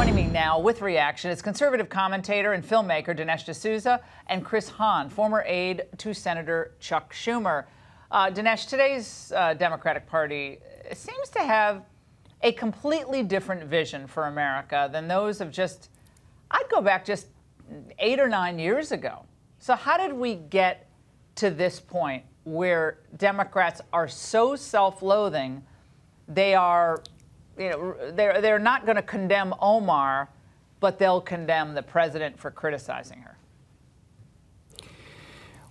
Joining me now with reaction is conservative commentator and filmmaker Dinesh D'Souza and Chris Hahn, former aide to Senator Chuck Schumer. Dinesh, today's Democratic Party seems to have a completely different vision for America than those of I'd go back just 8 or 9 years ago. So how did we get to this point where Democrats are so self-loathing, they're not going to condemn Omar, but they'll condemn the president for criticizing her?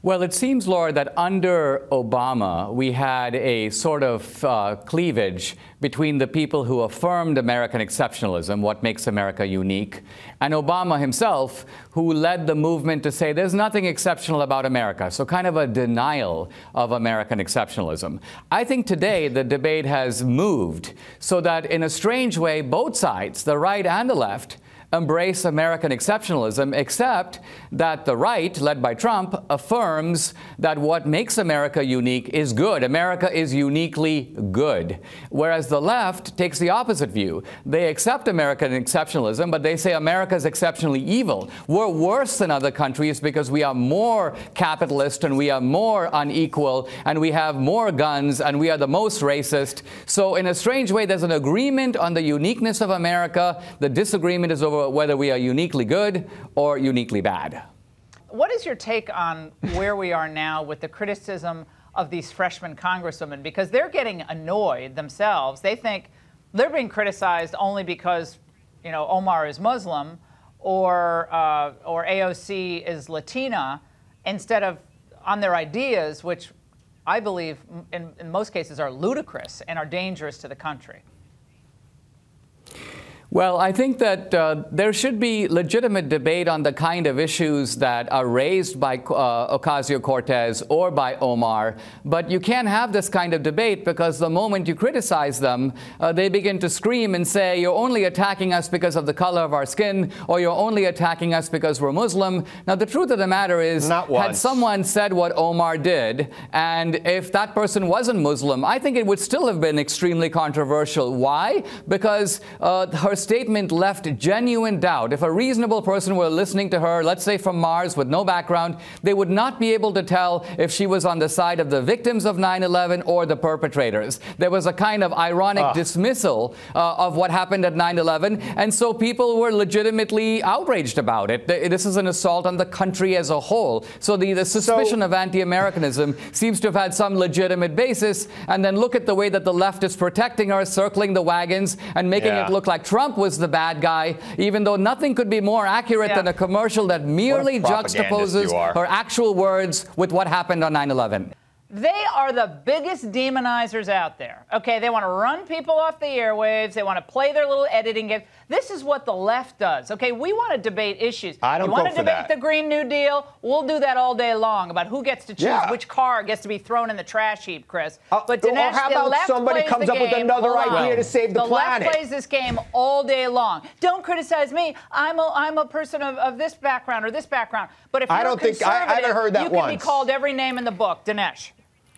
Well, it seems, Laura, that under Obama, we had a sort of cleavage between the people who affirmed American exceptionalism, what makes America unique, and Obama himself, who led the movement to say there's nothing exceptional about America, so kind of a denial of American exceptionalism. I think today the debate has moved so that in a strange way, both sides, the right and the left, embrace American exceptionalism, except that the right, led by Trump, affirms that what makes America unique is good. America is uniquely good. Whereas the left takes the opposite view. They accept American exceptionalism, but they say America is exceptionally evil. We're worse than other countries because we are more capitalist and we are more unequal and we have more guns and we are the most racist. So in a strange way, there's an agreement on the uniqueness of America. The disagreement is over whether we are uniquely good or uniquely bad. What is your take on where we are now with the criticism of these freshman congresswomen? Because they're getting annoyed themselves. They think they're being criticized only because, Omar is Muslim or AOC is Latina, instead of on their ideas, which I believe in most cases are ludicrous and are dangerous to the country. Well, I think that there should be legitimate debate on the kind of issues that are raised by Ocasio-Cortez or by Omar, but you can't have this kind of debate because the moment you criticize them, they begin to scream and say, you're only attacking us because of the color of our skin, or you're only attacking us because we're Muslim. Now, the truth of the matter is, had someone said what Omar did, and if that person wasn't Muslim, I think it would still have been extremely controversial. Why? Because her statement left genuine doubt. If a reasonable person were listening to her, let's say from Mars with no background, they would not be able to tell if she was on the side of the victims of 9/11 or the perpetrators. There was a kind of ironic dismissal of what happened at 9/11, and so people were legitimately outraged about it. This is an assault on the country as a whole. So the suspicion of anti-Americanism seems to have had some legitimate basis, and then look at the way that the left is protecting her, circling the wagons, and making it look like Trump was the bad guy, even though nothing could be more accurate than a commercial that merely juxtaposes her actual words with what happened on 9/11. They are the biggest demonizers out there. Okay, they want to run people off the airwaves. They want to play their little editing game. This is what the left does. Okay, we want to debate issues. I don't You want to debate the Green New Deal? We'll do that all day long about who gets to choose which car gets to be thrown in the trash heap, Chris. But Dinesh, or how about somebody comes up with another idea to save the planet? The left plays this game all day long. Don't criticize me. I'm a person of this background or this background. But if you're a conservative, I haven't heard that you can be called every name in the book. Dinesh,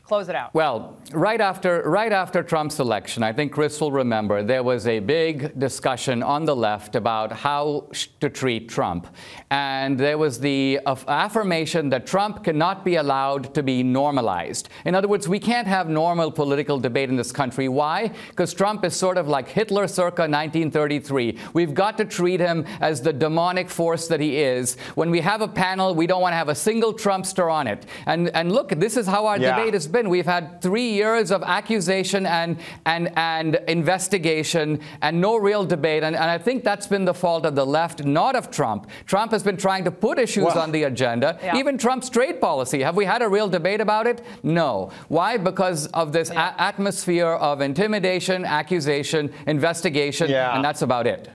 close it out. Well, right after Trump's election, I think Chris will remember, there was a big discussion on the left about how to treat Trump. And there was the affirmation that Trump cannot be allowed to be normalized. In other words, we can't have normal political debate in this country. Why? Because Trump is sort of like Hitler circa 1933. We've got to treat him as the demonic force that he is. When we have a panel, we don't want to have a single Trumpster on it. And look, this is how our debate has been. We've had 3 years of accusation and investigation and no real debate. And I think that's been the fault of the left, not of Trump. Trump has been trying to put issues on the agenda. Even Trump's trade policy. Have we had a real debate about it? No. Why? Because of this atmosphere of intimidation, accusation, investigation, and that's about it.